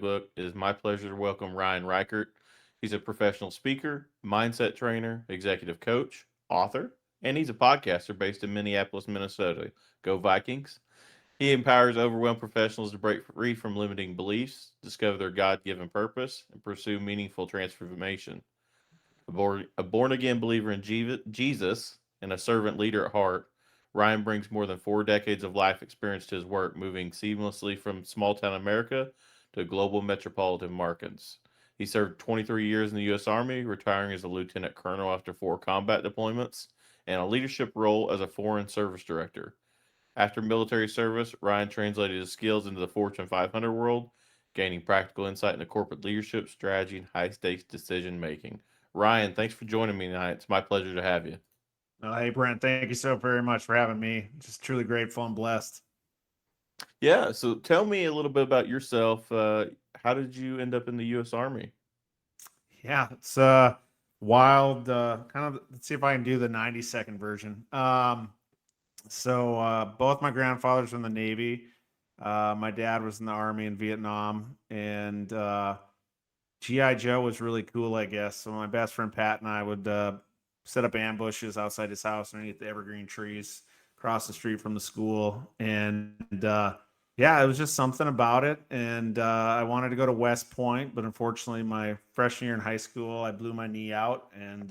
Playbook. It is my pleasure to welcome Ryan Reichert. He's a professional speaker, mindset trainer, executive coach, author, and he's a podcaster based in Minneapolis, Minnesota. Go Vikings. He empowers overwhelmed professionals to break free from limiting beliefs, discover their God given purpose, and pursue meaningful transformation. A born again believer in Jesus and a servant leader at heart, Ryan brings more than 4 decades of life experience to his work, moving seamlessly from small town America to global metropolitan markets. He served 23 years in the U.S. Army, retiring as a lieutenant colonel after 4 combat deployments and a leadership role as a foreign service director. After military service, Ryan translated his skills into the Fortune 500 world, gaining practical insight into corporate leadership, strategy, and high stakes decision making. Ryan, thanks for joining me tonight. It's my pleasure to have you. Hey, Brent, thank you so very much for having me. Just truly grateful and blessed. Yeah, so tell me a little bit about yourself. How did you end up in the U.S. Army? Yeah, it's wild. Let's see if I can do the 90-second version. Both my grandfathers were in the Navy. My dad was in the Army in Vietnam, and GI Joe was really cool, I guess. So my best friend Pat and I would set up ambushes outside his house underneath the evergreen trees across the street from the school, and yeah, it was just something about it. And I wanted to go to West Point, but unfortunately, my freshman year in high school, I blew my knee out, and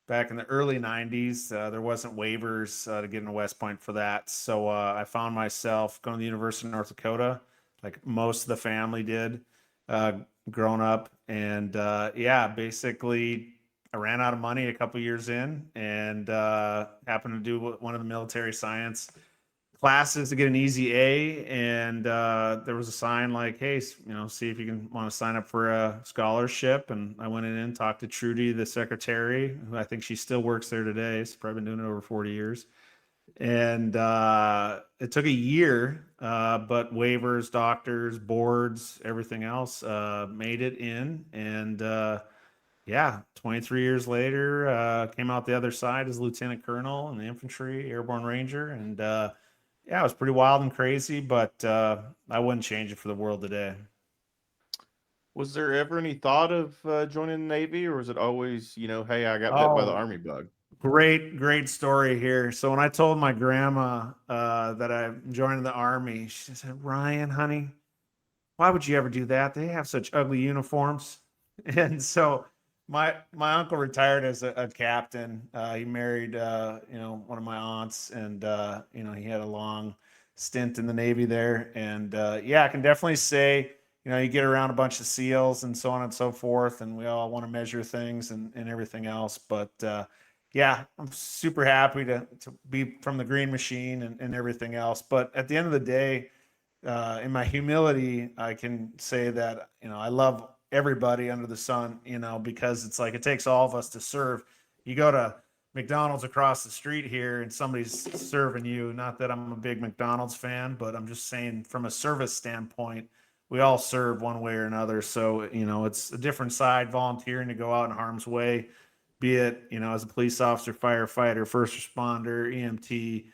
back in the early 90s, there wasn't waivers to get into West Point for that. So I found myself going to the University of North Dakota, like most of the family did uh, growing up. And yeah, basically, I ran out of money a couple years in and happened to do one of the military science classes to get an easy A, and there was a sign like, "Hey, see if you can want to sign up for a scholarship." And I went in and talked to Trudy, the secretary, who I think she still works there today. She's probably been doing it over 40 years. And it took a year, but waivers, doctors, boards, everything else made it in. And yeah, 23 years later, came out the other side as lieutenant colonel in the infantry, airborne ranger, and yeah, it was pretty wild and crazy, but I wouldn't change it for the world today. Was there ever any thought of joining the Navy, or was it always, hey, I got bit by the Oh, Army bug? great story here. So when I told my grandma that I'm joining the army, she said, "Ryan, honey, why would you ever do that? They have such ugly uniforms." And so my uncle retired as a captain. He married one of my aunts, and he had a long stint in the Navy there. And yeah, I can definitely say you get around a bunch of SEALs and so on and so forth, and we all want to measure things and everything else. But yeah, I'm super happy to be from the Green Machine and everything else. But at the end of the day, in my humility, I can say that I love everybody under the sun. Because it's like it takes all of us to serve. You go to McDonald's across the street here, and somebody's serving you. Not that I'm a big McDonald's fan, but I'm just saying from a service standpoint, we all serve one way or another. So it's a different side volunteering to go out in harm's way, be it as a police officer, firefighter, first responder, EMT,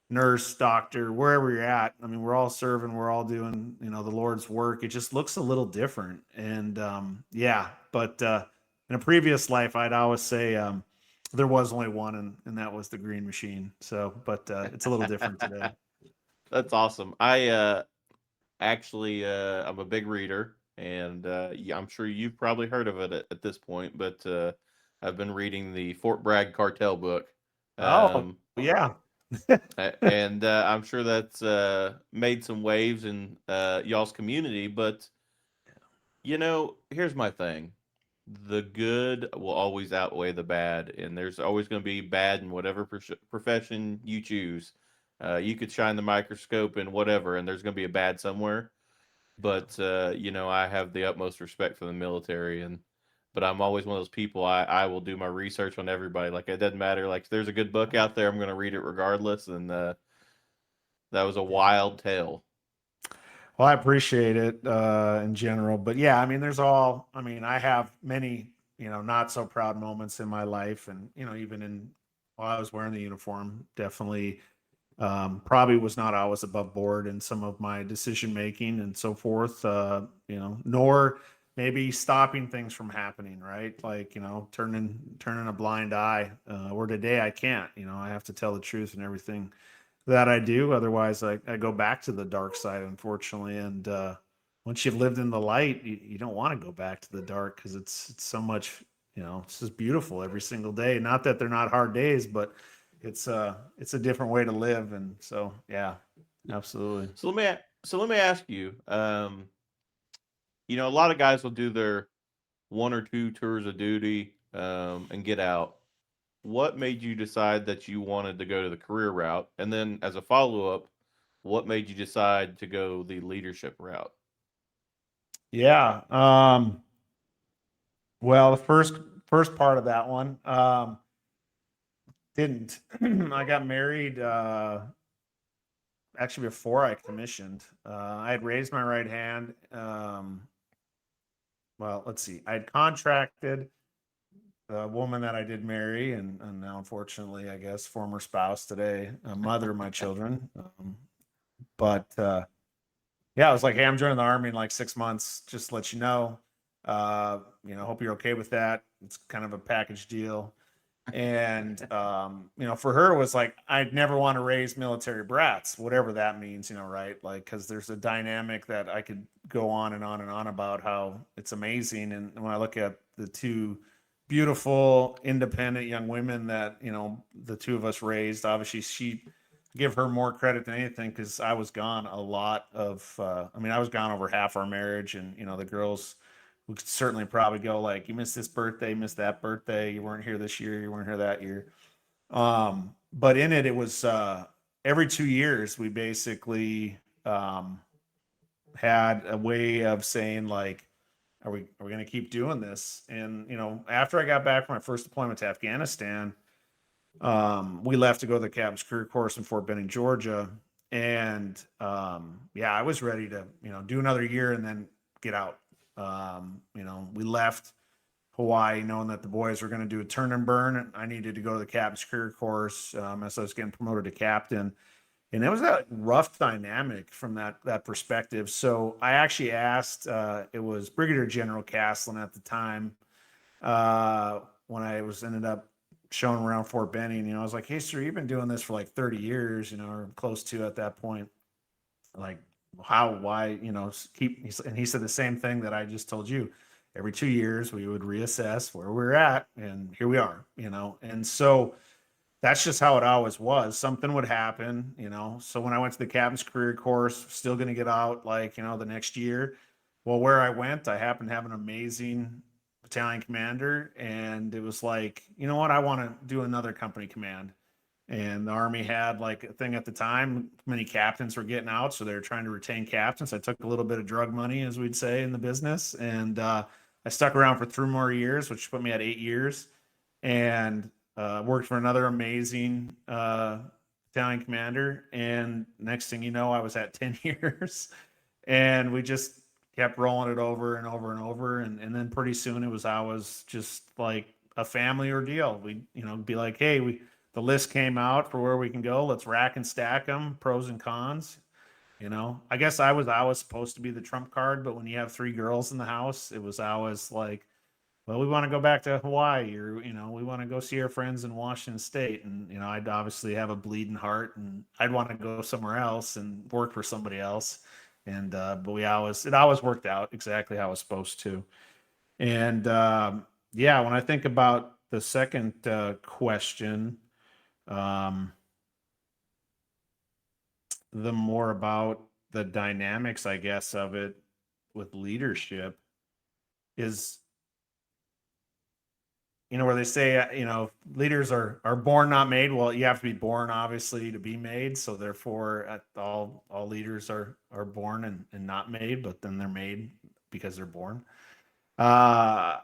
nurse, doctor, wherever you're at. I mean, we're all serving, we're all doing, the Lord's work. It just looks a little different. And yeah, but in a previous life, I'd always say there was only one, and that was the Green Machine. So, but it's a little different today. That's awesome. I actually, I'm a big reader, and yeah, I'm sure you've probably heard of it at this point. But I've been reading the Fort Bragg cartel book, Oh, um, yeah. and I'm sure that's made some waves in y'all's community. But here's my thing: the good will always outweigh the bad, and there's always going to be bad in whatever profession you choose. You could shine the microscope in whatever, and there's going to be a bad somewhere. Yeah. But I have the utmost respect for the military, and but I'm always one of those people. I will do my research on everybody. Like it doesn't matter. Like if there's a good book out there, I'm going to read it regardless. And that was a Yeah. wild tale. Well, I appreciate it in general, but yeah, I mean, I mean, I have many, not so proud moments in my life, and even in while I was wearing the uniform, definitely. Probably was not always above board in some of my decision making and so forth, nor maybe stopping things from happening, right? Like, turning a blind eye, or today I can't, I have to tell the truth and everything that I do. Otherwise I go back to the dark side, unfortunately. And, once you've lived in the light, you don't want to go back to the dark because it's so much, it's just beautiful every single day. Not that they're not hard days, but it's a different way to live. And so, yeah, absolutely. So let me ask you. A lot of guys will do their one or two tours of duty and get out. What made you decide that you wanted to go to the career route? And then, as a follow up, what made you decide to go the leadership route? Yeah. Well, the first part of that one, didn't. I got married actually before I commissioned. I had raised my right hand. Well, let's see. I had contracted the woman that I did marry, and now, unfortunately, I guess, former spouse today, a mother of my children. But yeah, I was like, hey, I'm joining the Army in like 6 months. Just to let you know. Hope you're okay with that. It's kind of a package deal. And for her, it was like, I'd never want to raise military brats, whatever that means, right? Like, because there's a dynamic that I could go on and on and on about how it's amazing. And when I look at the two beautiful, independent young women that, the two of us raised, obviously she give her more credit than anything because I was gone a lot of, I was gone over half our marriage. And, the girls, we could certainly probably go like, you missed this birthday, you missed that birthday, you weren't here this year, you weren't here that year. But in it was every 2 years we basically had a way of saying like, are we going to keep doing this? And after I got back from my first deployment to Afghanistan, we left to go to the captain's career course in Fort Benning, Georgia. And yeah, I was ready to do another year and then get out. We left Hawaii knowing that the boys were going to do a turn and burn, and I needed to go to the captain's career course as I was getting promoted to captain. And it was a rough dynamic from that perspective. So I actually asked, it was Brigadier General Caslin at the time, when I was ended up showing around Fort Benning. I was like, hey, sir, you've been doing this for like 30 years, or close to at that point. Like, how, why, keep, and he said the same thing that I just told you. Every 2 years, we would reassess where we're at, and here we are, and so that's just how it always was. Something would happen, So when I went to the captain's career course, still going to get out like, the next year. Well, where I went, I happened to have an amazing battalion commander. And it was like, you know what? I want to do another company command. And the Army had like a thing at the time, many captains were getting out. So they were trying to retain captains. I took a little bit of drug money, as we'd say in the business. And I stuck around for 3 more years, which put me at 8 years. And worked for another amazing battalion commander. And next thing you know, I was at 10 years. And we just kept rolling it over and over and over. And then pretty soon I was just like a family ordeal. We, be like, hey, the list came out for where we can go. Let's rack and stack them, pros and cons. I guess I was supposed to be the trump card, but when you have 3 girls in the house, it was always like, well, we want to go back to Hawaii, or, we want to go see our friends in Washington State. And, I'd obviously have a bleeding heart and I'd want to go somewhere else and work for somebody else. And, but it always worked out exactly how it was supposed to. And, yeah, when I think about the second question, um, the more about the dynamics, I guess, of it with leadership is, where they say, leaders are born, not made. Well, you have to be born, obviously, to be made. So therefore, all leaders are born and not made, but then they're made because they're born. I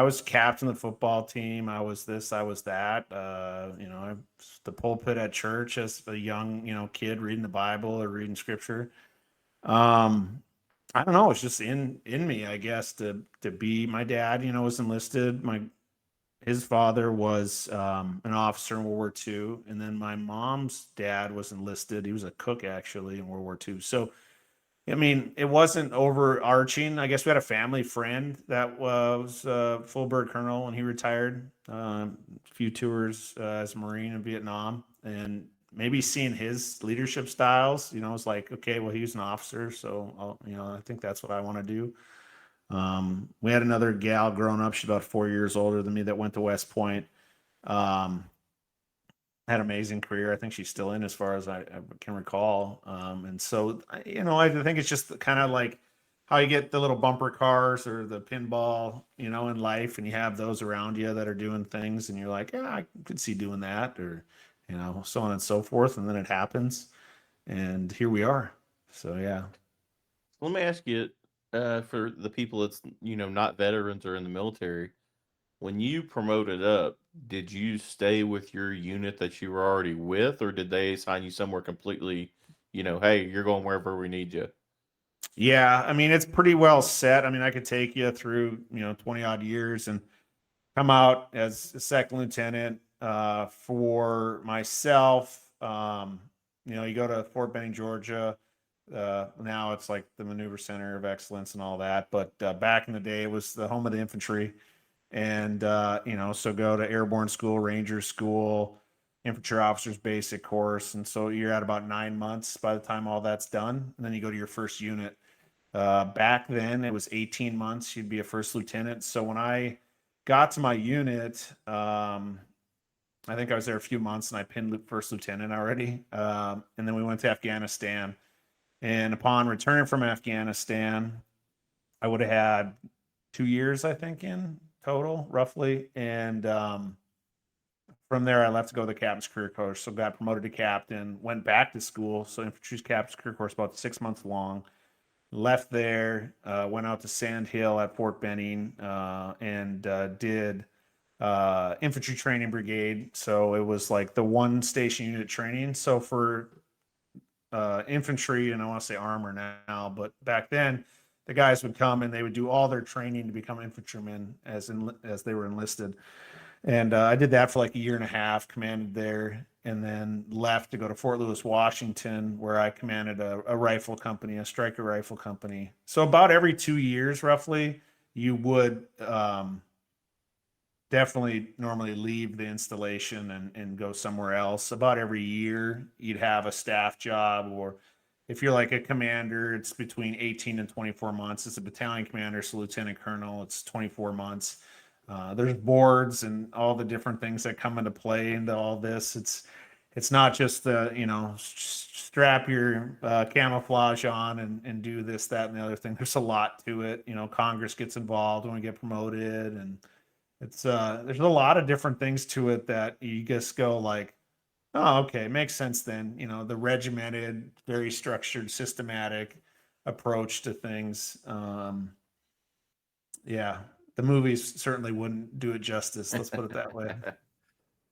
was captain of the football team. I was this, I was that. I was the pulpit at church as a young, kid reading the Bible or reading scripture. I don't know. It's just in me, I guess, to be. My dad, was enlisted. His father was an officer in World War II, and then my mom's dad was enlisted. He was a cook actually in World War II. So I mean, it wasn't overarching. I guess we had a family friend that was a full bird colonel when he retired. A few tours as a Marine in Vietnam, and maybe seeing his leadership styles, it's like, okay, well, he was an officer, so I think that's what I want to do. We had another gal growing up. She's about 4 years older than me that went to West Point. Um, had an amazing career. I think she's still in as far as I can recall. And so, I think it's just kind of like how you get the little bumper cars or the pinball, in life, and you have those around you that are doing things, and you're like, yeah, I could see doing that, or, so on and so forth. And then it happens, and here we are. So, yeah. Let me ask you, for the people that's not veterans or in the military, when you promoted up, did you stay with your unit that you were already with, or did they assign you somewhere completely? Hey, you're going wherever we need you. Yeah. I mean, it's pretty well set. I mean, I could take you through, 20 odd years and come out as a second lieutenant. For myself, you go to Fort Benning, Georgia. Now it's like the Maneuver Center of Excellence and all that. But back in the day, it was the home of the infantry. And, so go to airborne school, ranger school, infantry officers basic course. And so you're at about 9 months by the time all that's done. And then you go to your first unit. Back then, it was 18 months. You'd be a first lieutenant. So when I got to my unit, I think I was there a few months and I pinned first lieutenant already. And then we went to Afghanistan. And upon returning from Afghanistan, I would have had 2 years, I think, in total, roughly. And from there, I left to go to the captain's career course. So got promoted to captain, went back to school. So infantry's captain's career course, about 6 months long. Left there, went out to Sand Hill at Fort Benning, and did infantry training brigade. So it was like the one station unit training. So for infantry, and I want to say armor now, but back then the guys would come and they would do all their training to become infantrymen as they were enlisted. And I did that for like a year and a half, commanded there, and then left to go to Fort Lewis, Washington, where I commanded a rifle company, a striker rifle company. So about every 2 years, roughly, you would definitely normally leave the installation and go somewhere else. About every year, you'd have a staff job, or if you're like a commander, it's between 18 and 24 months. It's a battalion commander, so lieutenant colonel, it's 24 months. There's boards and all the different things that come into play into all this. It's not just the strap your camouflage on and do this, that, and the other thing. There's a lot to it. Congress gets involved when we get promoted, and it's there's a lot of different things to it that you just go like, oh, okay, makes sense then. The regimented, very structured, systematic approach to things. Yeah, the movies certainly wouldn't do it justice. Let's put it that way.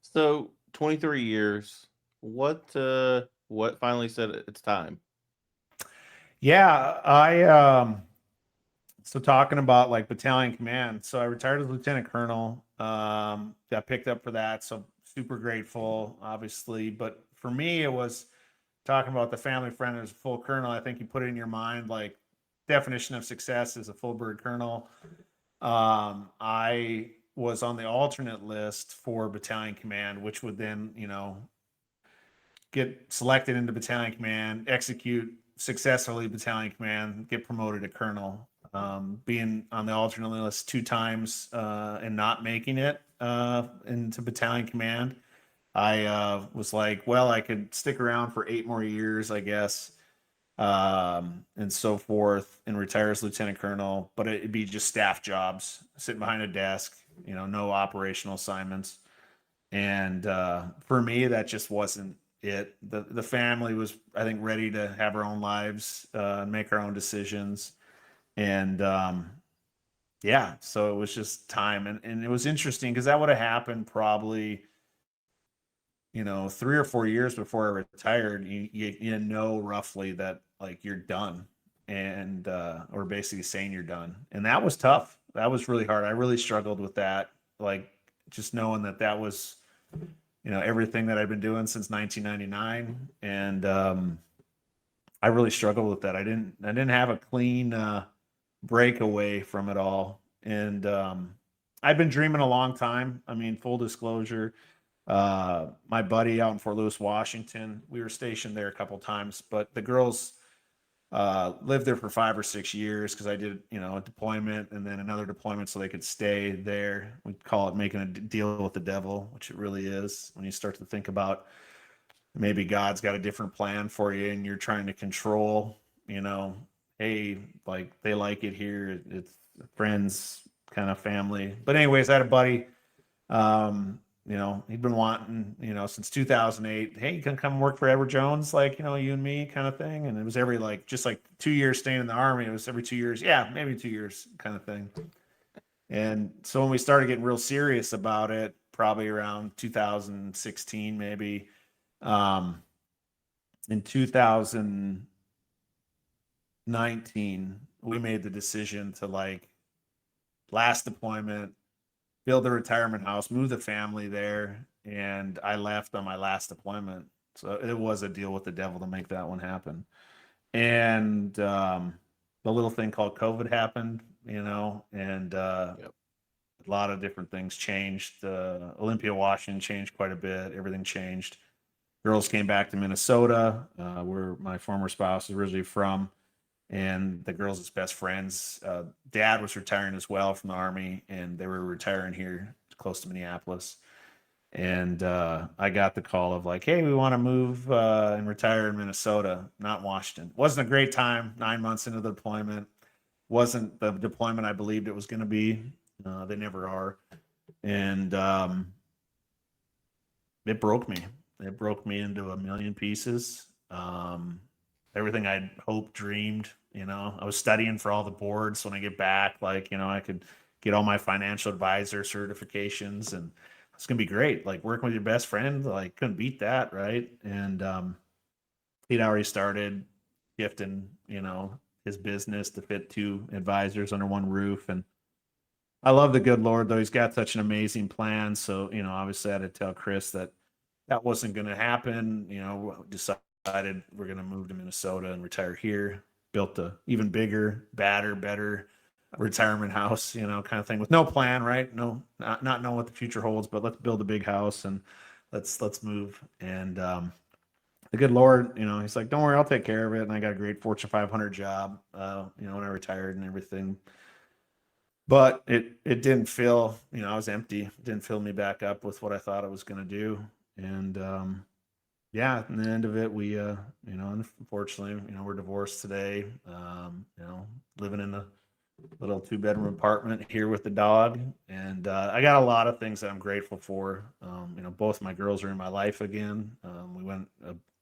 So 23 years. What finally said it's time? Yeah, so talking about like battalion command. So I retired as lieutenant colonel. Got picked up for that. So super grateful, obviously. But for me, it was talking about the family friend as a full colonel. I think you put it in your mind like definition of success is a full bird colonel. I was on the alternate list for battalion command, which would then, get selected into battalion command, execute successfully battalion command, get promoted to colonel. Being on the alternate list 2 times and not making it into battalion command, I was like, well, I could stick around for 8 more years, I guess, and so forth, and retire as lieutenant colonel. But it'd be just staff jobs, sitting behind a desk, no operational assignments. And for me, that just wasn't it. The family was, I think, ready to have our own lives, make our own decisions, and yeah, so it was just time. And it was interesting because that would have happened probably 3 or 4 years before I retired. You know roughly that like you're done, and or basically saying you're done, and that was tough. That was really hard. I really struggled with that. Like just knowing that was, everything that I've been doing since 1999. And I really struggled with that. I didn't have a clean breakaway from it all. And I've been dreaming a long time. I mean, full disclosure, my buddy out in Fort Lewis, Washington, we were stationed there a couple times, but the girls lived there for 5 or 6 years because I did, a deployment and then another deployment so they could stay there. We call it making a deal with the devil, which it really is when you start to think about maybe God's got a different plan for you and you're trying to control, hey, like they like it here. It's friends, kind of family. But anyways, I had a buddy, he'd been wanting, since 2008, hey, you can come work for Edward Jones, like, you and me kind of thing. And it was every just like 2 years staying in the Army. It was every 2 years. Yeah, maybe 2 years kind of thing. And so when we started getting real serious about it, probably around 2016, maybe, in 2019, we made the decision to last deployment, build a retirement house, move the family there, and I left on my last deployment. So it was a deal with the devil to make that one happen. And the little thing called COVID happened, and Yep. a lot of different things changed. Olympia, Washington changed quite a bit. Everything changed. Girls came back to Minnesota, where my former spouse is originally from, and the girls' best friends. Dad was retiring as well from the Army, and they were retiring here close to Minneapolis. And I got the call of hey, we want to move and retire in Minnesota, not Washington. Wasn't a great time. 9 months into the deployment, wasn't the deployment I believed it was going to be. They never are, and it broke me. It broke me into a million pieces. Everything I'd hoped, dreamed, I was studying for all the boards when I get back, I could get all my financial advisor certifications and it's going to be great. Like working with your best friend, couldn't beat that. Right. And, he'd already started shifting, his business to fit two advisors under one roof. And I love the good Lord, though. He's got such an amazing plan. So, obviously I had to tell Chris that wasn't going to happen. Decided we're going to move to Minnesota and retire here. Built a even bigger, badder, better retirement house, kind of thing with no plan, right? No, not knowing what the future holds, but let's build a big house and let's move. And the good Lord, he's like, don't worry, I'll take care of it. And I got a great Fortune 500 job, when I retired and everything. But it didn't fill, I was empty. It didn't fill me back up with what I thought it was going to do. And yeah, in the end of it, we unfortunately, we're divorced today. Living in a little 2-bedroom apartment here with the dog, and I got a lot of things that I'm grateful for. Both my girls are in my life again. We went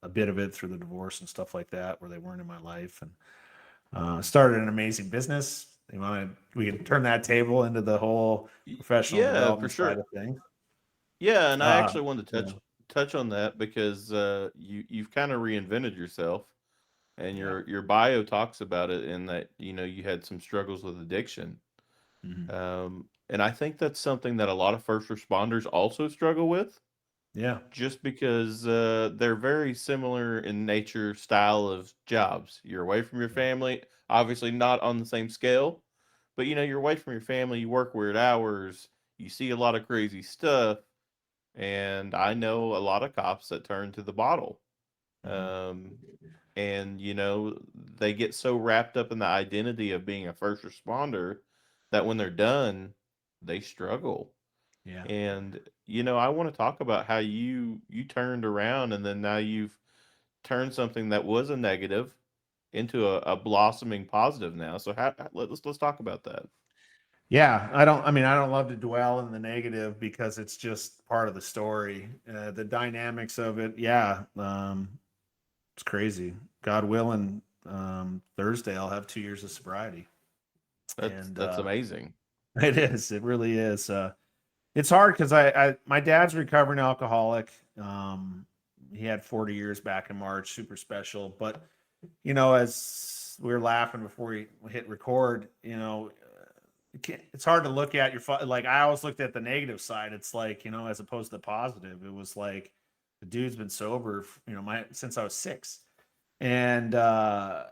a bit of it through the divorce and stuff like that, where they weren't in my life, and started an amazing business. We can turn that table into the whole professional Yeah, for development side sure. of things. Yeah, and I Uh, actually wanted to yeah, touch on that because you've kind of reinvented yourself, and yeah. your bio talks about it in that you had some struggles with addiction, Mhm. and I think that's something that a lot of first responders also struggle with, Yeah. just because they're very similar in nature, style of jobs. You're away from your Yeah. family, obviously not on the same scale, but you're away from your family. You work weird hours. You see a lot of crazy stuff and I know a lot of cops that turn to the bottle. Mhm. Um, and they get so wrapped up in the identity of being a first responder that when they're done, they struggle. Yeah. And I want to talk about how you turned around and then now you've turned something that was a negative into a blossoming positive now. So let's talk about that. Yeah, I don't love to dwell in the negative because it's just part of the story. The dynamics of it, yeah, it's crazy. God willing, Thursday I'll have 2 years of sobriety, and That's amazing. it is. It really is. It's hard because I my dad's a recovering alcoholic. He had 40 years back in March, super special. But as we were laughing before we hit record, it's hard to look at like I always looked at the negative side. It's like, as opposed to the positive, it was like the dude's been sober, since I was 6. And I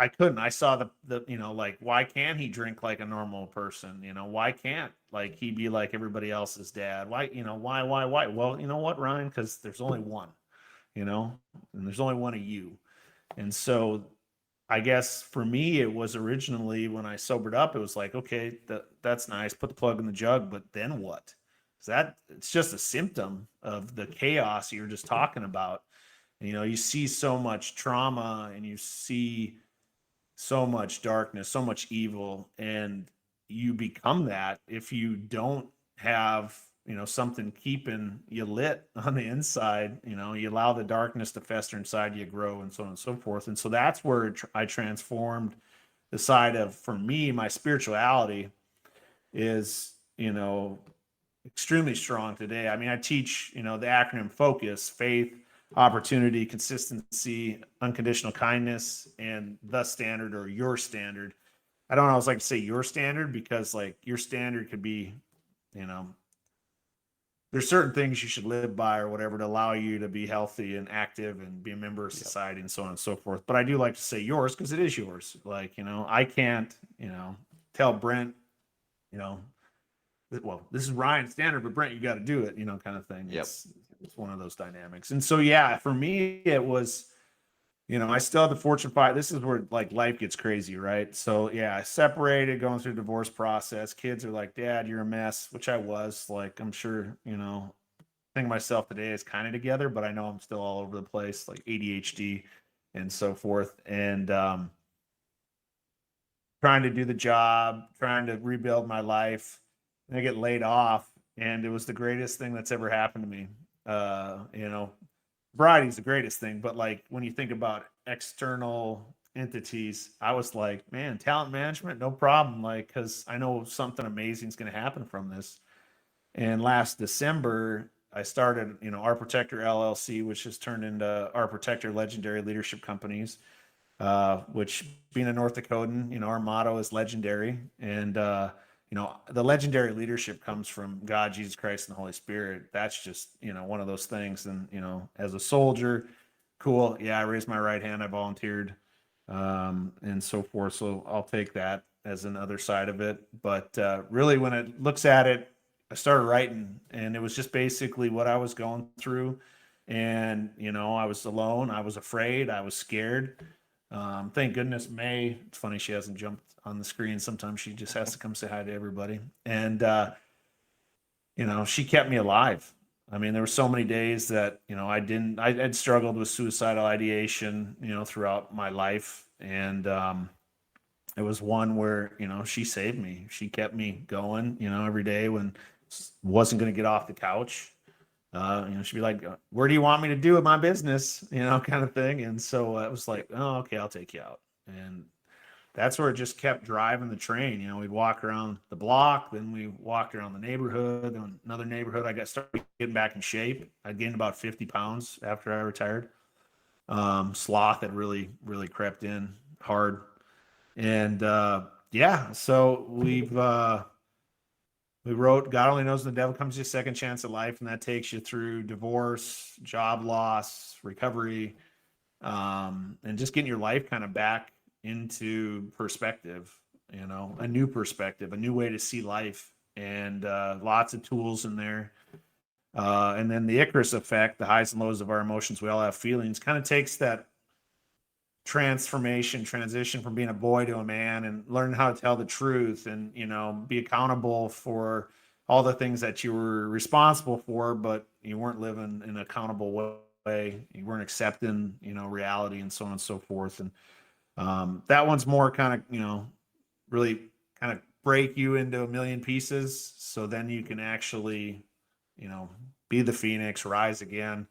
couldn't. I saw like, why can't he drink like a normal person? Why can't like he be like everybody else's dad? Why, why? Well, you know what, Ryan? Because there's only one, and there's only one of you. And so I guess for me, it was originally when I sobered up, it was like, okay, that's nice. Put the plug in the jug, but then what? It's just a symptom of the chaos you're just talking about. You see so much trauma and you see so much darkness, so much evil, and you become that if you don't have, something keeping you lit on the inside. You allow the darkness to fester inside you, grow, and so on and so forth. And so that's where I transformed the side of, for me, my spirituality is, extremely strong today. I mean, I teach, the acronym FOCUS: faith, opportunity, consistency, unconditional kindness, and the standard, or your standard. I don't always like to say your standard, because like your standard could be, you know, there's certain things you should live by or whatever to allow you to be healthy and active and be a member of society and so on and so forth. But I do like to say yours because it is yours. Like, I can't, tell Brent, you know, well, this is Ryan's standard, but Brent, you got to do it, kind of thing. Yep. It's one of those dynamics. And so, yeah, for me, it was, I still have the Fortune 5. This is where like life gets crazy, right? So yeah, I separated, going through the divorce process. Kids are like, Dad, you're a mess, which I was. Like, I'm sure, I think myself today is kind of together, but I know I'm still all over the place, like ADHD and so forth. And trying to do the job, trying to rebuild my life. And I get laid off, and it was the greatest thing that's ever happened to me. Sobriety is the greatest thing, but like when you think about external entities, I was like, man, talent management, no problem. Like, because I know something amazing is going to happen from this. And last December, I started, Our Protector LLC, which has turned into Our Protector Legendary Leadership Companies, which, being a North Dakotan, our motto is legendary. And, the legendary leadership comes from God, Jesus Christ, and the Holy Spirit. That's just, one of those things. And, as a soldier, cool. Yeah, I raised my right hand. I volunteered, and so forth. So I'll take that as another side of it. But really, when it looks at it, I started writing, and it was just basically what I was going through. And, I was alone. I was afraid. I was scared. Thank goodness May, it's funny she hasn't jumped on the screen. Sometimes she just has to come say hi to everybody. And, she kept me alive. I mean, there were so many days that, I'd struggled with suicidal ideation, throughout my life. And it was one where, she saved me. She kept me going, every day when wasn't going to get off the couch. She'd be like, where do you want me to do with my business? Kind of thing. And so it was like, oh, okay, I'll take you out. And that's where it just kept driving the train. We'd walk around the block, then we walked around the neighborhood, then another neighborhood. I started getting back in shape. I gained about 50 pounds after I retired. Sloth had really, really crept in hard. And yeah, so we wrote God Only Knows the Devil Comes to You, Second Chance at Life, and that takes you through divorce, job loss, recovery, and just getting your life kind of back into perspective, a new perspective, a new way to see life, and lots of tools in there. And then the Icarus effect, the highs and lows of our emotions, we all have feelings, kind of takes that transition from being a boy to a man, and learn how to tell the truth, and be accountable for all the things that you were responsible for, but you weren't living in an accountable way. You weren't accepting reality, and so on and so forth. And that one's more kind of really kind of break you into a million pieces, so then you can actually be the phoenix, rise again.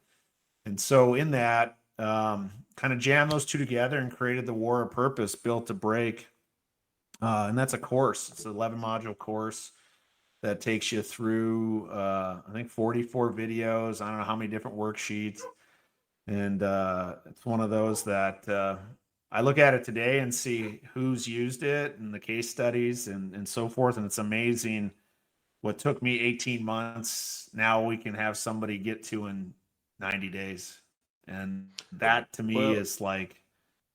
And so in that, kind of jam those two together and created the War of Purpose, Built to Break. And that's a course. It's an 11 module course that takes you through, I think 44 videos. I don't know how many different worksheets. And it's one of those that I look at it today and see who's used it and the case studies and so forth. And it's amazing what took me 18 months. Now we can have somebody get to in 90 days. And that to me Well, is like,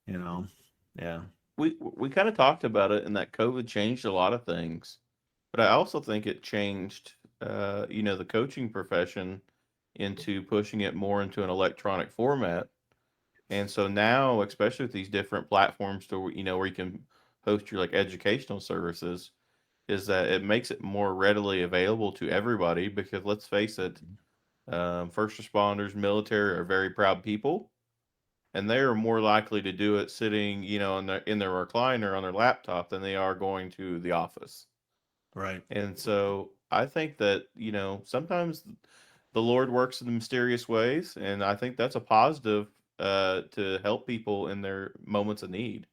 you know, yeah. we kind of talked about it, and that COVID changed a lot of things, but I also think it changed, the coaching profession into pushing it more into an electronic format. And so now, especially with these different platforms to where you can host your like educational services, is that it makes it more readily available to everybody. Because let's face it, first responders, military are very proud people, and they are more likely to do it sitting, in their recliner on their laptop than they are going to the office. Right. And so I think that, sometimes the Lord works in mysterious ways, and I think that's a positive, to help people in their moments of need.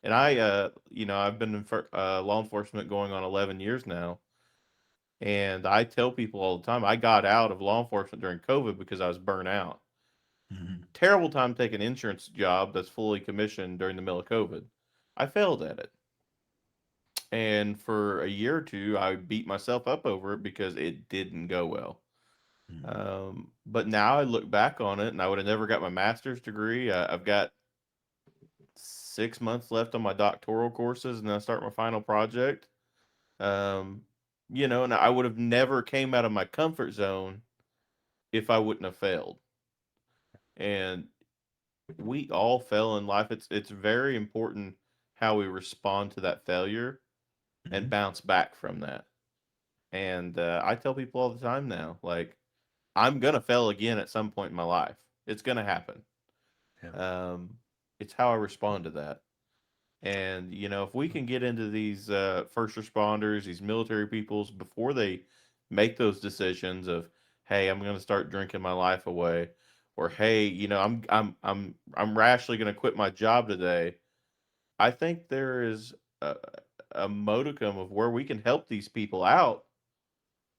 And I've been in law enforcement going on 11 years now, and I tell people all the time I got out of law enforcement during COVID because I was burnt out. Mhm. Terrible time taking an insurance job that's fully commissioned during the middle of COVID. I failed at it. And for a year or two, I beat myself up over it because it didn't go well. Mhm. But now I look back on it, and I would have never got my master's degree. I've got 6 months left on my doctoral courses, and then I start my final project. Um, and I would have never came out of my comfort zone if I wouldn't have failed. And we all fail in life. It's very important how we respond to that failure and Mhm. bounce back from that. And I tell people all the time now, like, I'm gonna fail again at some point in my life. It's gonna happen. Yeah. Um, it's how I respond to that. And if we can get into these first responders, these military peoples before they make those decisions of, hey, I'm gonna start drinking my life away, or hey, I'm rashly gonna quit my job today. I think there is a modicum of where we can help these people out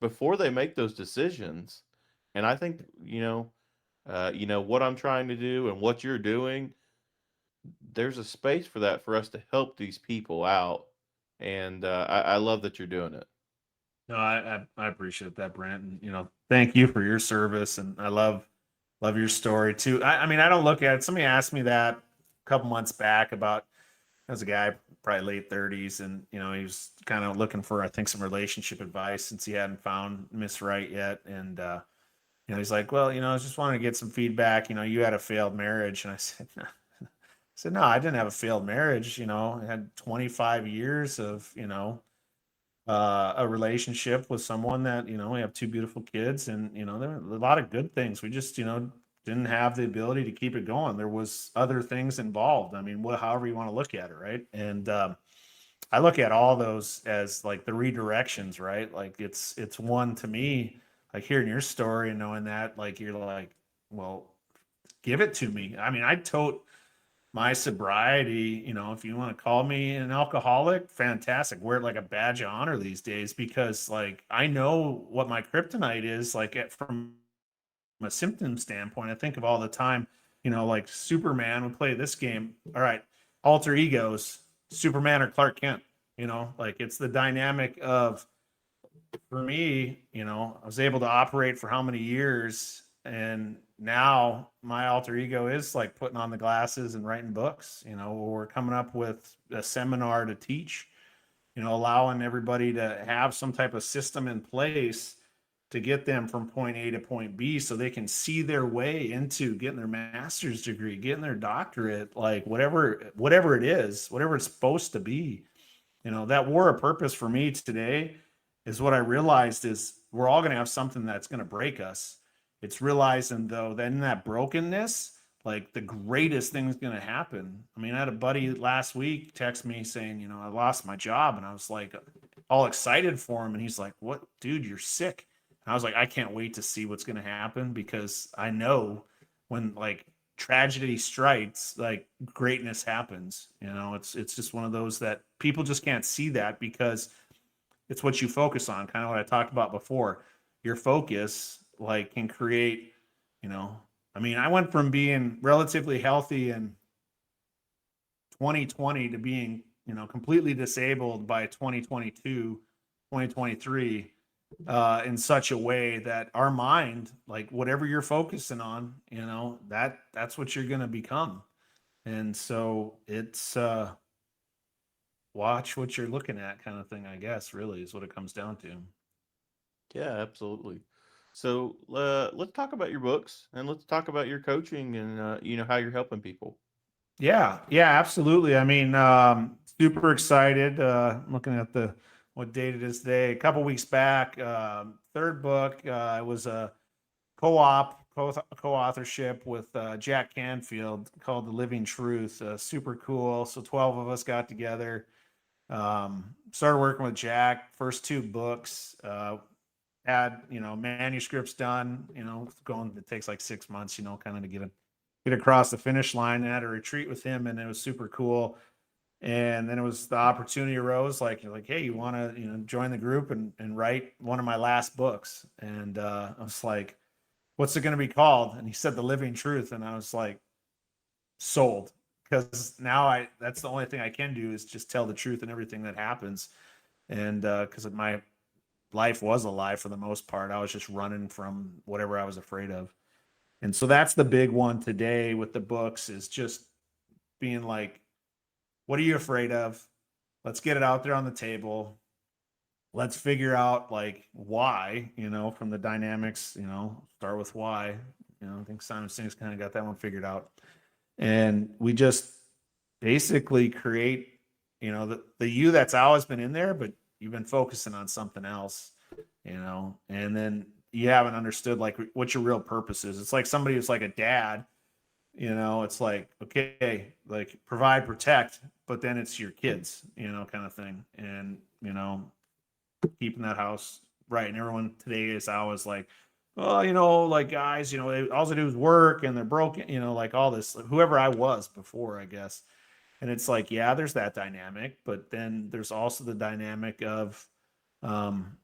before they make those decisions. And I think, what I'm trying to do and what you're doing, there's a space for that for us to help these people out. And I love that you're doing it. No, I appreciate that, Brent. And thank you for your service. And I love your story too. I mean, I don't look at it. Somebody asked me that a couple months back about as a guy, probably late 30s, and he was kind of looking for, I think, some relationship advice since he hadn't found Miss Right yet. And he's like, well, I just wanted to get some feedback. You had a failed marriage, and I said, no. I said, no, I didn't have a failed marriage. I had 25 years of a relationship with someone that we have two beautiful kids, and there were a lot of good things. We just didn't have the ability to keep it going. There was other things involved. I mean, however you want to look at it, right? And I look at all those as like the redirections, right? Like it's one to me, like hearing your story and knowing that, like you're like, well, give it to me. I mean, I tote my sobriety, if you want to call me an alcoholic, fantastic. Wear it like a badge of honor these days because like I know what my kryptonite is like from a symptom standpoint. I think of all the time, like Superman would play this game. All right, alter egos, Superman or Clark Kent, like it's the dynamic of for me, I was able to operate for how many years, and now my alter ego is like putting on the glasses and writing books, or coming up with a seminar to teach, allowing everybody to have some type of system in place to get them from point A to point B so they can see their way into getting their master's degree, getting their doctorate, like whatever it is, whatever it's supposed to be. That war of purpose for me today is what I realized is we're all going to have something that's going to break us. It's realizing though that in that brokenness, like the greatest thing is going to happen. I mean, I had a buddy last week text me saying, I lost my job, and I was like all excited for him. And he's like, what, dude, you're sick. And I was like, I can't wait to see what's going to happen because I know when like tragedy strikes, like greatness happens. It's just one of those that people just can't see that because it's what you focus on, kind of what I talked about before. Your focus like can create, you know, I mean, I went from being relatively healthy and 2020 to being, completely disabled by 2022, 2023, in such a way that our mind, like whatever you're focusing on, that's what you're going to become. And so it's, watch what you're looking at kind of thing, I guess, really is what it comes down to. Yeah, absolutely. So let's talk about your books and let's talk about your coaching and how you're helping people. Yeah, yeah, absolutely. I mean, super excited. Looking at what date it is today. A couple weeks back, third book. It was a co-authorship with Jack Canfield called The Living Truth. Super cool. So 12 of us got together. Started working with Jack. First two books. Had manuscripts done. Going. It takes like 6 months. Kind of to get across the finish line. And had a retreat with him, and it was super cool. And then it was the opportunity arose, like you're like, hey, you want to join the group and write one of my last books? And I was like, what's it going to be called? And he said The Living Truth, and I was like, sold, because now that's the only thing I can do is just tell the truth in everything that happens. And because my life was a lie for the most part, I was just running from whatever I was afraid of. And so that's the big one today with the books, is just being like, what are you afraid of? Let's get it out there on the table. Let's figure out like why, from the dynamics, start with why. I think Simon Singh's kind of got that one figured out. And we just basically create, the you that's always been in there, but you've been focusing on something else, and then you haven't understood like what your real purpose is. It's like somebody who's like a dad, it's like, okay, like provide, protect, but then it's your kids, kind of thing. And, keeping that house right. And everyone today is always like, well, like guys, all they do is work and they're broken, like all this, like, whoever I was before, I guess. And it's like, yeah, there's that dynamic, but then there's also the dynamic of um,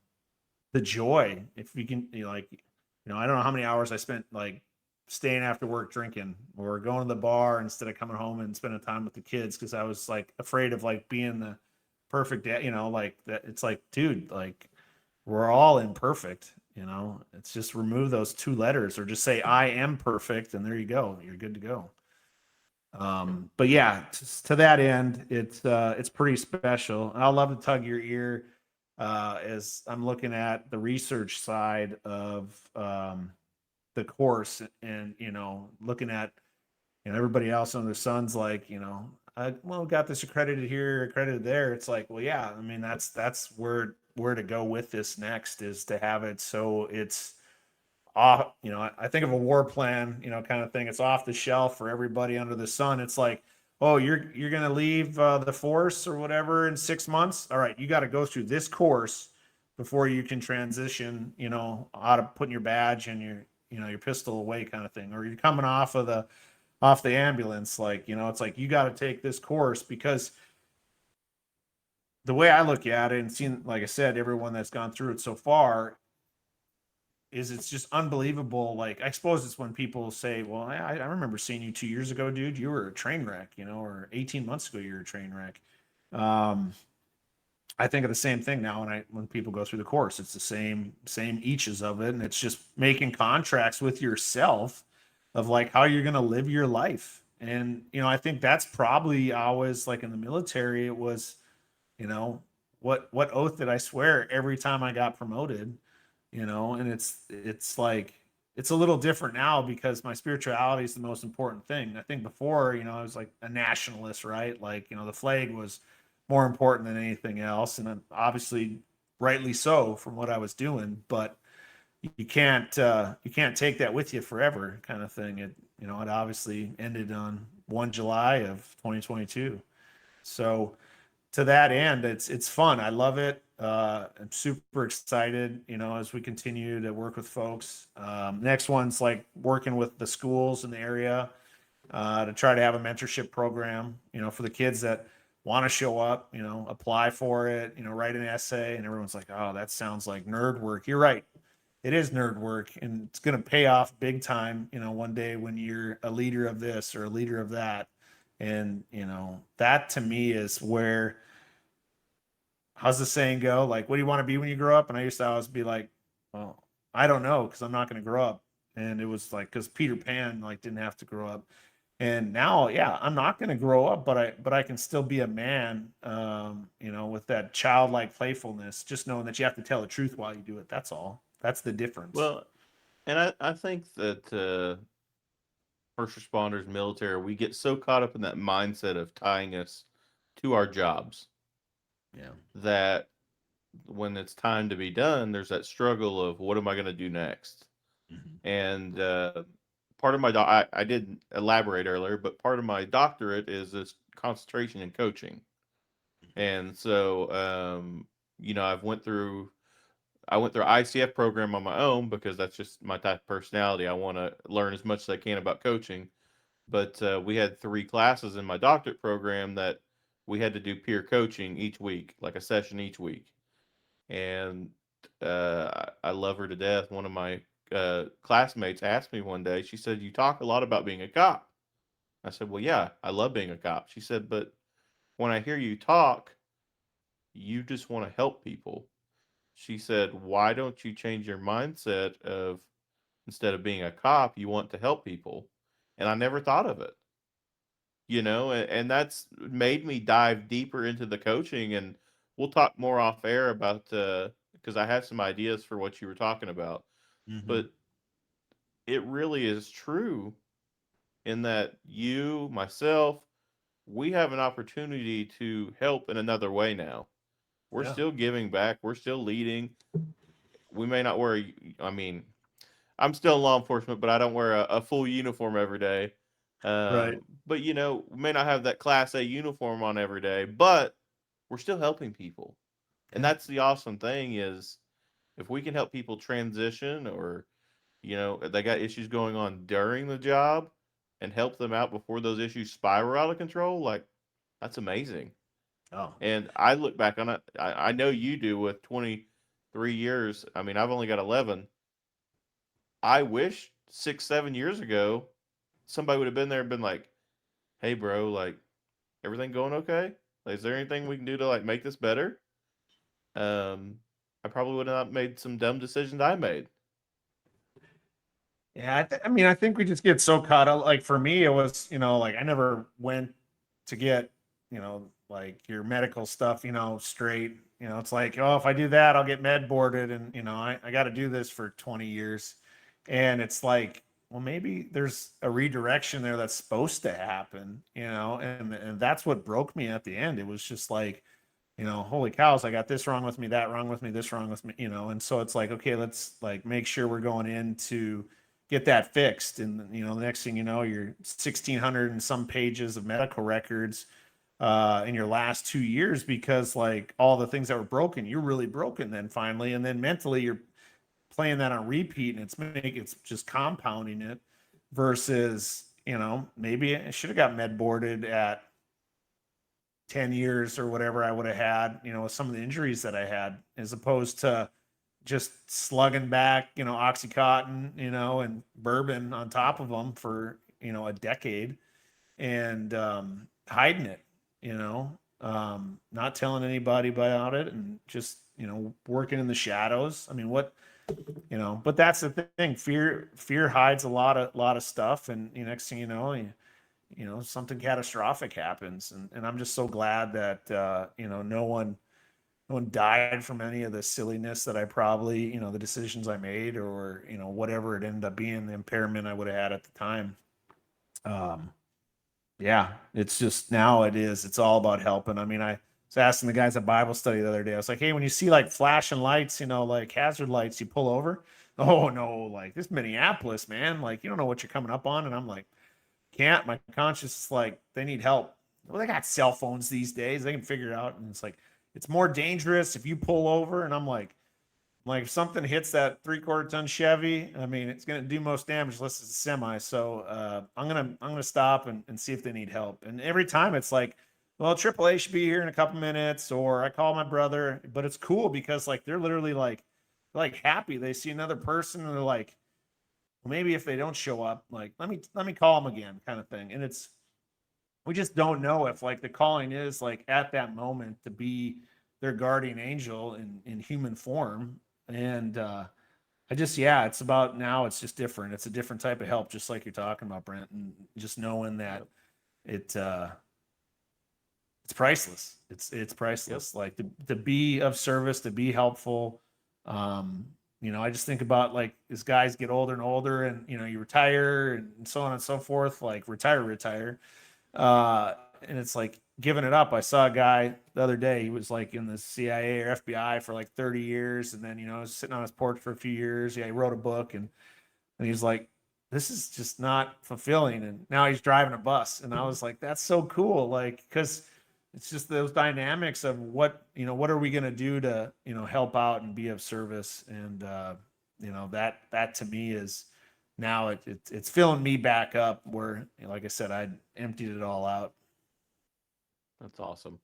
the joy. If you can, I don't know how many hours I spent like staying after work drinking or going to the bar instead of coming home and spending time with the kids because I was like afraid of like being the perfect dad, like that. It's like, dude, like we're all imperfect, it's just remove those two letters or just say I am perfect and there you go, you're good to go. But yeah, to that end, it's pretty special. I'll love to tug your ear as I'm looking at the research side of the course, and looking at everybody else under the sun's like well, got this accredited here, accredited there. It's like, well, yeah, I mean that's where to go with this next, is to have it so it's off. I think of a war plan, kind of thing. It's off the shelf for everybody under the sun. It's like, oh, you're gonna leave the force or whatever in 6 months. All right, you got to go through this course before you can transition. Out of putting your badge and your pistol away, kind of thing. Or you're coming off the ambulance, like it's like you got to take this course, because the way I look at it and seeing, like I said, everyone that's gone through it so far, is it's just unbelievable. Like, I suppose it's when people say, well, I remember seeing you 2 years ago, dude, you were a train wreck, or 18 months ago, you were a train wreck. I think of the same thing now when people go through the course. It's the same eaches of it, and it's just making contracts with yourself of like how you're going to live your life. And I think that's probably always like in the military. It was, what oath did I swear every time I got promoted? And it's like it's a little different now because my spirituality is the most important thing. I think before, I was like a nationalist, right? Like, the flag was more important than anything else, and obviously rightly so from what I was doing, but you can't take that with you forever, kind of thing. It obviously ended on 1 July of 2022. So to that end, it's fun. I love it. I'm super excited, as we continue to work with folks. Next one's like working with the schools in the area to try to have a mentorship program, for the kids that want to show up, apply for it, write an essay, and everyone's like, oh, that sounds like nerd work. You're right. It is nerd work, and it's going to pay off big time, one day when you're a leader of this or a leader of that. And, that to me is where, how's the saying go? Like, what do you want to be when you grow up? And I used to always be like, well, I don't know, because I'm not going to grow up. And it was like, because Peter Pan like didn't have to grow up. And now, yeah, I'm not going to grow up, but I can still be a man, with that childlike playfulness, just knowing that you have to tell the truth while you do it. That's all. That's the difference. Well, and I think that first responders, military, we get so caught up in that mindset of tying us to our jobs Yeah. that when it's time to be done, there's that struggle of what am I going to do next? Mhm. And part of my I didn't elaborate earlier, but part of my doctorate is this concentration in coaching. And so, I went through ICF program on my own because that's just my type of personality. I want to learn as much as I can about coaching. But we had 3 classes in my doctorate program that we had to do peer coaching each week, like a session each week. And I love her to death. One of my classmates asked me one day, she said, "You talk a lot about being a cop." I said, "Well, yeah, I love being a cop." She said, "But when I hear you talk, you just want to help people." She said, "Why don't you change your mindset of instead of being a cop, you want to help people?" And I never thought of it, and that's made me dive deeper into the coaching. And we'll talk more off air about, because I have some ideas for what you were talking about. Mm-hmm. But it really is true in that you, myself, we have an opportunity to help in another way now. We're Yeah. still giving back, we're still leading. We may not wear, I mean, I'm still in law enforcement, but I don't wear a full uniform every day. Right. But we may not have that Class A uniform on every day, but we're still helping people. And Yeah. that's the awesome thing is if we can help people transition, or they got issues going on during the job, and help them out before those issues spiral out of control, like that's amazing. Oh, And I look back on it, I know you do with 23 years. I mean, I've only got 11. I wish 6, 7 years ago somebody would have been there and been like, "Hey, bro, like everything going okay? Like, is there anything we can do to like make this better?" Um, I probably would have not made some dumb decisions I made. yeah. I mean, I think we just get so caught up. Like for me, it was, like I never went to get, like your medical stuff, straight. It's like, oh, if I do that, I'll get med boarded, and I got to do this for 20 years, and it's like, well, maybe there's a redirection there that's supposed to happen, and that's what broke me at the end. It was just like, holy cows, I got this wrong with me, that wrong with me, this wrong with me, and so it's like, okay, let's like make sure we're going in to get that fixed. And, the next thing you know, you're 1,600 and some pages of medical records in your last 2 years because like all the things that were broken, you're really broken then finally. And then mentally you're playing that on repeat and it's just compounding it versus, maybe I should have got med boarded at 10 years or whatever I would have had, with some of the injuries that I had, as opposed to just slugging back, Oxycontin, and bourbon on top of them for, a decade and hiding it, not telling anybody about it and just, working in the shadows. I mean, but that's the thing. Fear hides a lot of stuff. And next thing something catastrophic happens. And I'm just so glad that, no one died from any of the silliness that I probably, the decisions I made or, whatever it ended up being, the impairment I would have had at the time. Um, yeah, it's just now it's all about helping. I mean, I was asking the guys at Bible study the other day, I was like, hey, when you see like flashing lights, like hazard lights, you pull over. Oh no, like this Minneapolis, man, like you don't know what you're coming up on. And I'm like, can't. My conscience is like, they need help. Well, they got cell phones these days. They can figure it out. And it's like, it's more dangerous if you pull over. And I'm like if something hits that 3/4 ton Chevy, I mean, it's going to do most damage unless it's a semi. So I'm gonna stop and see if they need help. And every time it's like, well, AAA should be here in a couple minutes, or I call my brother. But it's cool because like they're literally like happy. They see another person and they're like, well, maybe if they don't show up, like let me call them again, kind of thing. And we just don't know if like the calling is like at that moment to be their guardian angel in human form. And yeah, it's about now. It's just different. It's a different type of help, just like you're talking about, Brent, and just knowing that it it's priceless. It's priceless. Like to be of service, to be helpful. I just think about like as guys get older and older, and you retire and so on and so forth. Like retire. And it's like giving it up. I saw a guy the other day. He was like in the CIA or FBI for like 30 years, and then was sitting on his porch for a few years. Yeah, he wrote a book, and he's like, this is just not fulfilling. And now he's driving a bus, and I was like, that's so cool. Like, because it's just those dynamics of what are we going to do to help out and be of service. And that to me is now it's filling me back up where, like I said, I emptied it all out. That's awesome.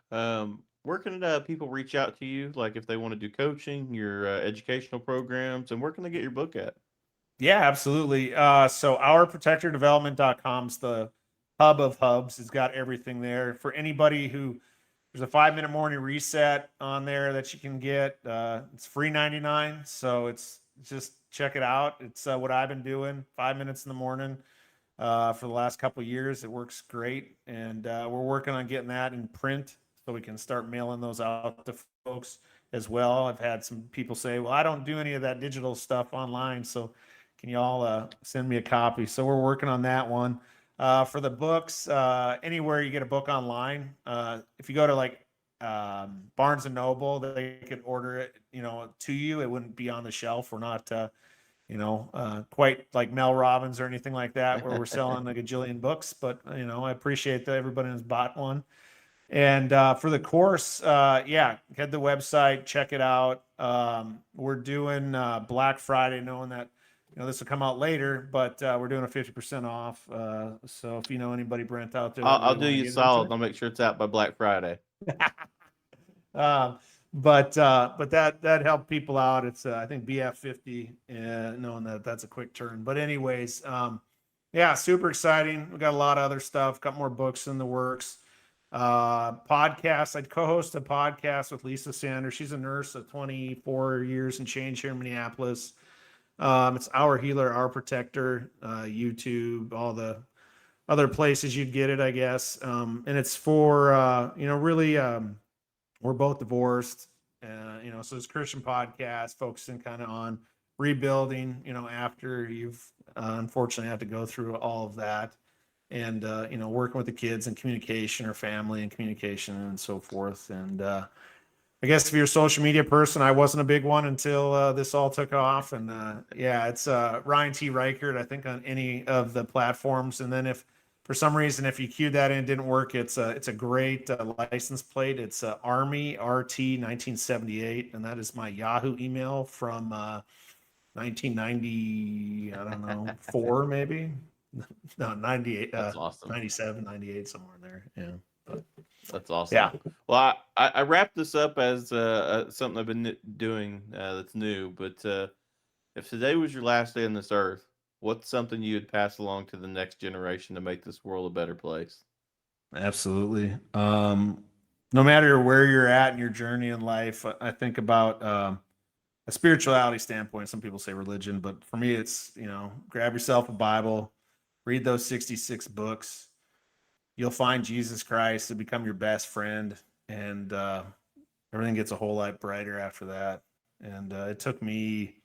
Where can people reach out to you? Like if they want to do coaching, your educational programs, and where can they get your book at? Yeah, absolutely. So ourprotectordevelopment.com is the hub of hubs. It's got everything there for anybody who there's a 5-minute morning reset on there that you can get. It's free 99. So it's just check it out. It's what I've been doing 5 minutes in the morning for the last couple of years. It works great. And we're working on getting that in print so we can start mailing those out to folks as well. I've had some people say, well, I don't do any of that digital stuff online. So can you all send me a copy? So we're working on that one. For the books, anywhere you get a book online, if you go to like Barnes and Noble, they can order it, to you. It wouldn't be on the shelf. We're not, quite like Mel Robbins or anything like that, where we're selling like a gajillion books. But I appreciate that everybody has bought one. And for the course, head to the website, check it out. We're doing Black Friday, knowing that this will come out later, but we're doing a 50% off. So if you know anybody, Brent, out there, I'll do you solid. I'll make sure it's out by Black Friday. But that helped people out. It's I think BF50, knowing that that's a quick turn. But anyways, super exciting. We got a lot of other stuff. Got more books in the works. Podcasts. I co-host a podcast with Lisa Sanders. She's a nurse of 24 years and change here in Minneapolis. It's Our Healer, Our Protector, YouTube, all the other places you'd get it, I guess. And it's for, really, we're both divorced, so it's a Christian podcast focusing kind of on rebuilding, after you've unfortunately had to go through all of that. And, working with the kids and communication or family and communication and so forth. And, I guess if you're a social media person, I wasn't a big one until this all took off. And it's Ryan T. Reichert, I think, on any of the platforms. And then if for some reason, if you queued that in, it didn't work, it's a great license plate. It's Army RT 1978. And that is my Yahoo email from 1990, I don't know, 4 maybe. No, 98. That's awesome. 97, 98, somewhere in there. Yeah. But, that's awesome. Yeah. Well, I wrapped this up as something I've been doing that's new. But if today was your last day on this earth, what's something you would pass along to the next generation to make this world a better place? Absolutely. No matter where you're at in your journey in life, I think about a spirituality standpoint. Some people say religion, but for me, it's, grab yourself a Bible, read those 66 books. You'll find Jesus Christ to become your best friend, and everything gets a whole lot brighter after that. And it took me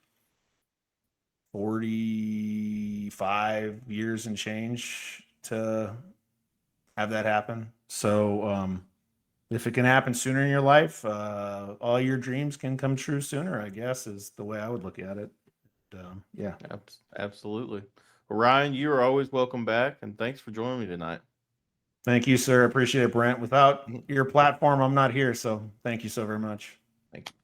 45 years and change to have that happen. So if it can happen sooner in your life, all your dreams can come true sooner, I guess, is the way I would look at it. Absolutely. Well, Ryan, you are always welcome back, and thanks for joining me tonight. Thank you, sir. Appreciate it, Brent. Without your platform, I'm not here. So thank you so very much. Thank you.